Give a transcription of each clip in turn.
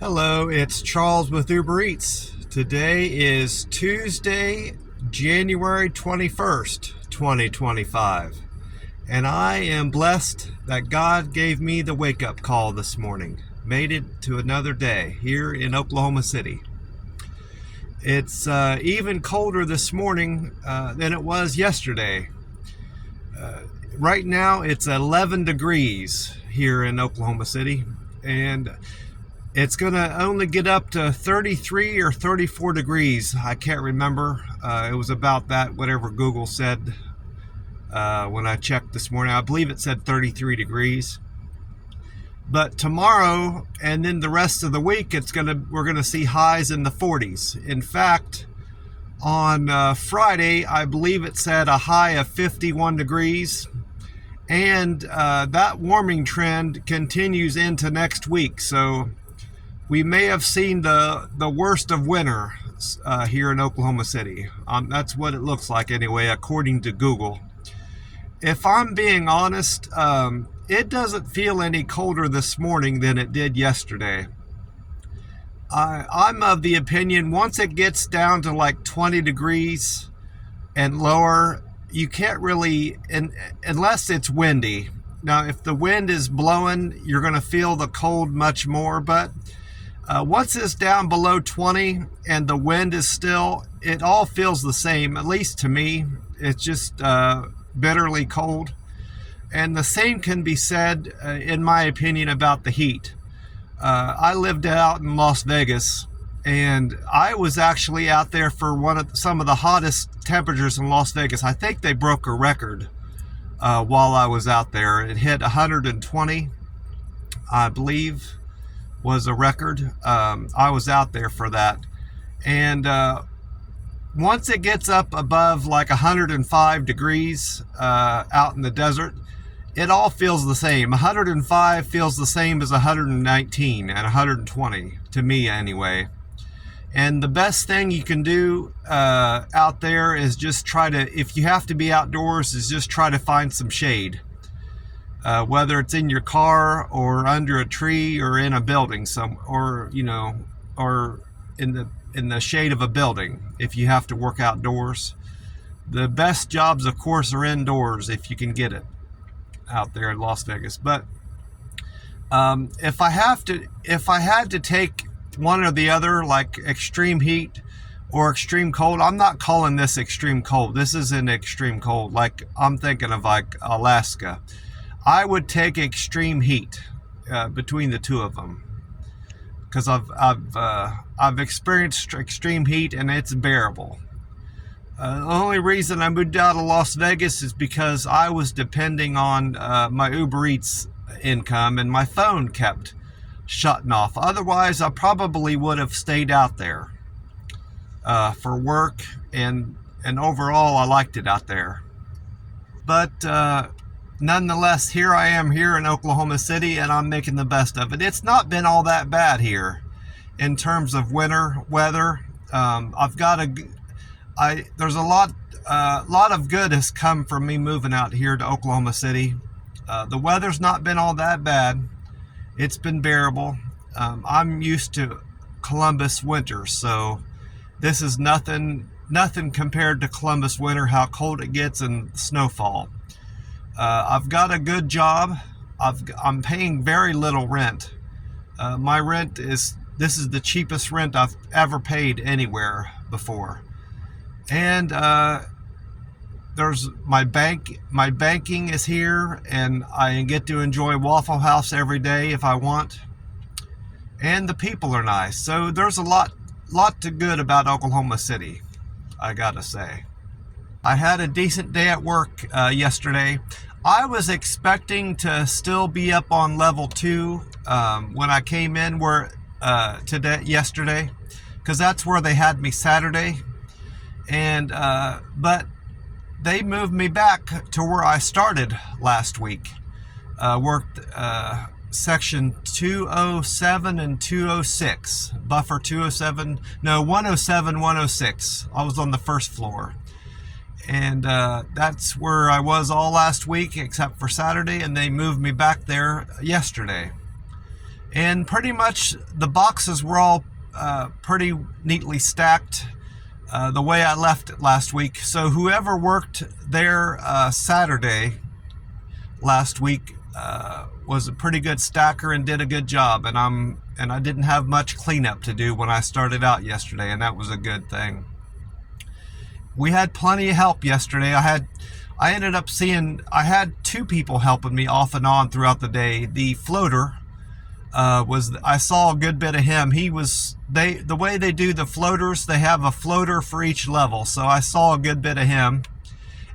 Hello, it's Charles with Uber Eats. Today is Tuesday, January 21st, 2025. And I am blessed that God gave me the wake-up call this morning. Made it to another day here in Oklahoma City. It's even colder this morning than it was yesterday. Right now it's 11 degrees here in Oklahoma City, and it's going to only get up to 33 or 34 degrees. I can't remember. It was about that, whatever Google said when I checked this morning. I believe it said 33 degrees. But tomorrow and then the rest of the week, we're going to see highs in the 40s. In fact, on Friday, I believe it said a high of 51 degrees. And that warming trend continues into next week. So we may have seen the worst of winter here in Oklahoma City. That's what it looks like anyway, according to Google. If I'm being honest, it doesn't feel any colder this morning than it did yesterday. I'm of the opinion once it gets down to like 20 degrees and lower, you can't really, unless it's windy. Now, if the wind is blowing, you're going to feel the cold much more, but once it's down below 20 and the wind is still, it all feels the same, at least to me. It's just bitterly cold. And the same can be said, in my opinion, about the heat. I lived out in Las Vegas, and I was actually out there for some of the hottest temperatures in Las Vegas. I think they broke a record while I was out there. It hit 120, I believe, was a record. I was out there for that. And once it gets up above like 105 degrees out in the desert, it all feels the same. 105 feels the same as 119 and 120, to me anyway. And the best thing you can do out there is just if you have to be outdoors, is just try to find some shade. Whether it's in your car or under a tree or in a building, or in the shade of a building, if you have to work outdoors. The best jobs, of course, are indoors if you can get it out there in Las Vegas. But if I had to take one or the other, like extreme heat or extreme cold, I'm not calling this extreme cold. This isn't extreme cold. Like, I'm thinking of like Alaska. I would take extreme heat between the two of them, because I've experienced extreme heat and it's bearable. The only reason I moved out of Las Vegas is because I was depending on my Uber Eats income, and my phone kept shutting off. Otherwise, I probably would have stayed out there for work, and overall, I liked it out there. But nonetheless, here I am here in Oklahoma City, and I'm making the best of it. It's not been all that bad here in terms of winter weather. There's a lot of good has come from me moving out here to Oklahoma City. The weather's not been all that bad. It's been bearable. I'm used to Columbus winter, so this is nothing compared to Columbus winter, how cold it gets and snowfall. I've got a good job. I'm paying very little rent. My rent this is the cheapest rent I've ever paid anywhere before. And there's my banking is here, and I get to enjoy Waffle House every day if I want. And the people are nice. So there's a lot to good about Oklahoma City, I gotta say. I had a decent day at work yesterday. I was expecting to still be up on level 2 when I came in yesterday, because that's where they had me Saturday. And but they moved me back to where I started last week. Worked section 207 and 206, buffer 107, 106. I was on the first floor. And that's where I was all last week except for Saturday, and they moved me back there yesterday. And pretty much the boxes were all pretty neatly stacked the way I left it last week. So whoever worked there Saturday last week was a pretty good stacker and did a good job. And I didn't have much cleanup to do when I started out yesterday, and that was a good thing. We had plenty of help yesterday. I ended up seeing, I had two people helping me off and on throughout the day. The floater I saw a good bit of him. The way they do the floaters, they have a floater for each level. So I saw a good bit of him.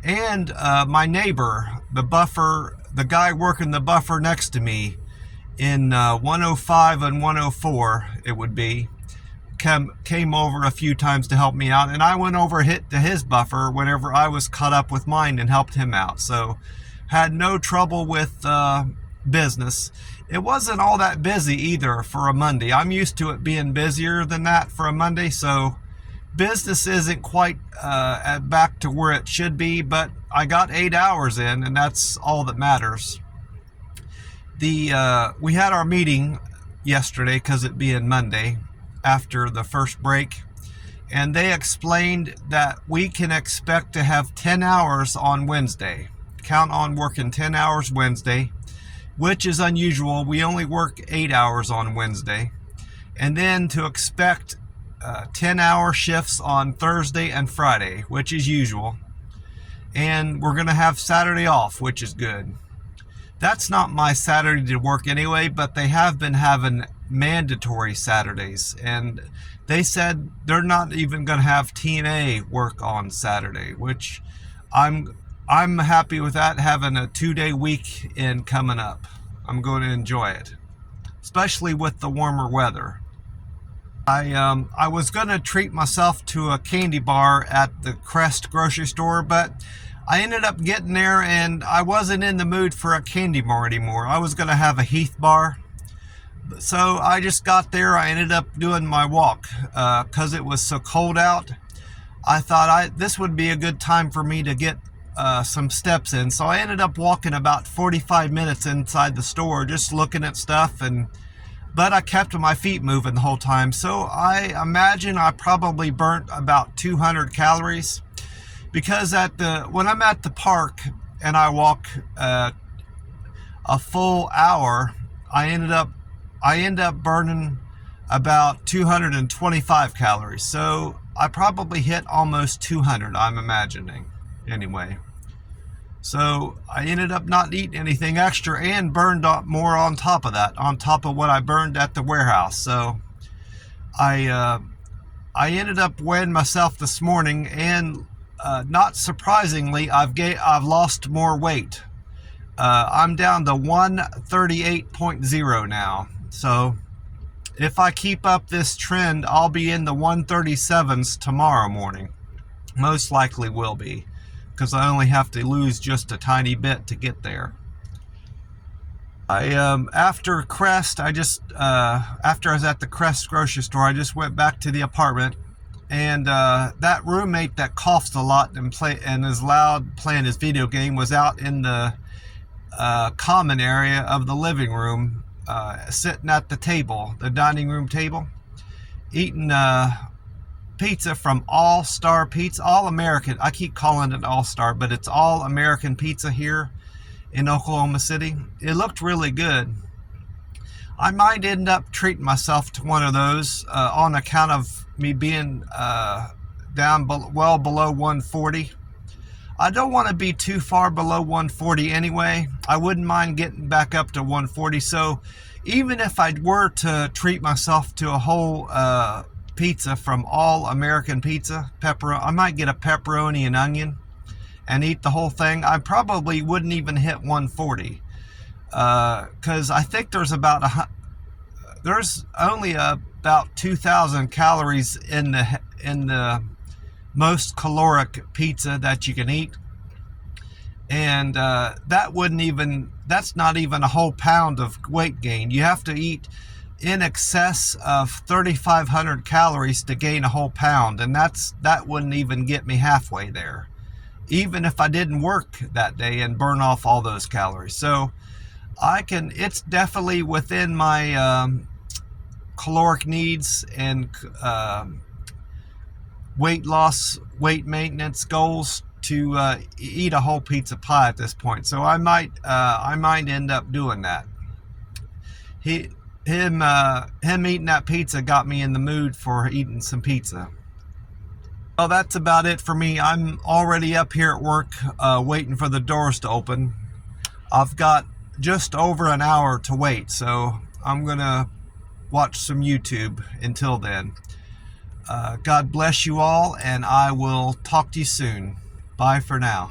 And my neighbor, the guy working the buffer next to me in 105 and 104, it would be, came over a few times to help me out. And I went over to his buffer whenever I was caught up with mine and helped him out. So had no trouble with business. It wasn't all that busy either for a Monday. I'm used to it being busier than that for a Monday, so business isn't quite back to where it should be, but I got 8 hours in, and that's all that matters. We had our meeting yesterday, because it being Monday, after the first break, and they explained that we can expect to have 10 hours on Wednesday. Count on working 10 hours Wednesday, which is unusual. We only work 8 hours on Wednesday. And then to expect 10-hour shifts on Thursday and Friday, which is usual. And we're going to have Saturday off, which is good. That's not my Saturday to work anyway, but they have been having mandatory Saturdays. And they said they're not even going to have Team A work on Saturday, which I'm happy with that, having a 2-day weekend coming up. I'm going to enjoy it, especially with the warmer weather. I was going to treat myself to a candy bar at the Crest grocery store, but I ended up getting there and I wasn't in the mood for a candy bar anymore. I was going to have a Heath bar. So I just got there. I ended up doing my walk because it was so cold out. I thought this would be a good time for me to get some steps in. So I ended up walking about 45 minutes inside the store, just looking at stuff, but I kept my feet moving the whole time. So I imagine I probably burnt about 200 calories, because when I'm at the park and I walk a full hour, I end up burning about 225 calories. So I probably hit almost 200, I'm imagining anyway. So I ended up not eating anything extra and burned more on top of that, on top of what I burned at the warehouse. So I ended up weighing myself this morning, and not surprisingly, I've lost more weight. I'm down to 138.0 now. So if I keep up this trend, I'll be in the 137s tomorrow morning. Most likely will be, because I only have to lose just a tiny bit to get there. After Crest, after I was at the Crest grocery store, I just went back to the apartment, and that roommate that coughs a lot and is loud playing his video game was out in the common area of the living room, sitting at the table, the dining room table, eating pizza from All Star Pizza, All American. I keep calling it All Star, but it's All American Pizza here in Oklahoma City. It looked really good. I might end up treating myself to one of those on account of me being down well below 140. I don't want to be too far below 140 anyway. I wouldn't mind getting back up to 140. So even if I were to treat myself to a whole pizza from All American Pizza, I might get a pepperoni and onion and eat the whole thing. I probably wouldn't even hit 140, because I think there's only about 2,000 calories in the most caloric pizza that you can eat, and that's not even a whole pound of weight gain. You have to eat in excess of 3,500 calories to gain a whole pound, and that wouldn't even get me halfway there, even if I didn't work that day and burn off all those calories. So It's definitely within my caloric needs and weight loss, weight maintenance goals to eat a whole pizza pie at this point. So I might end up doing that. Him eating that pizza got me in the mood for eating some pizza. Well, that's about it for me. I'm already up here at work waiting for the doors to open. I've got just over an hour to wait, so I'm gonna watch some YouTube until then. God bless you all, and I will talk to you soon. Bye for now.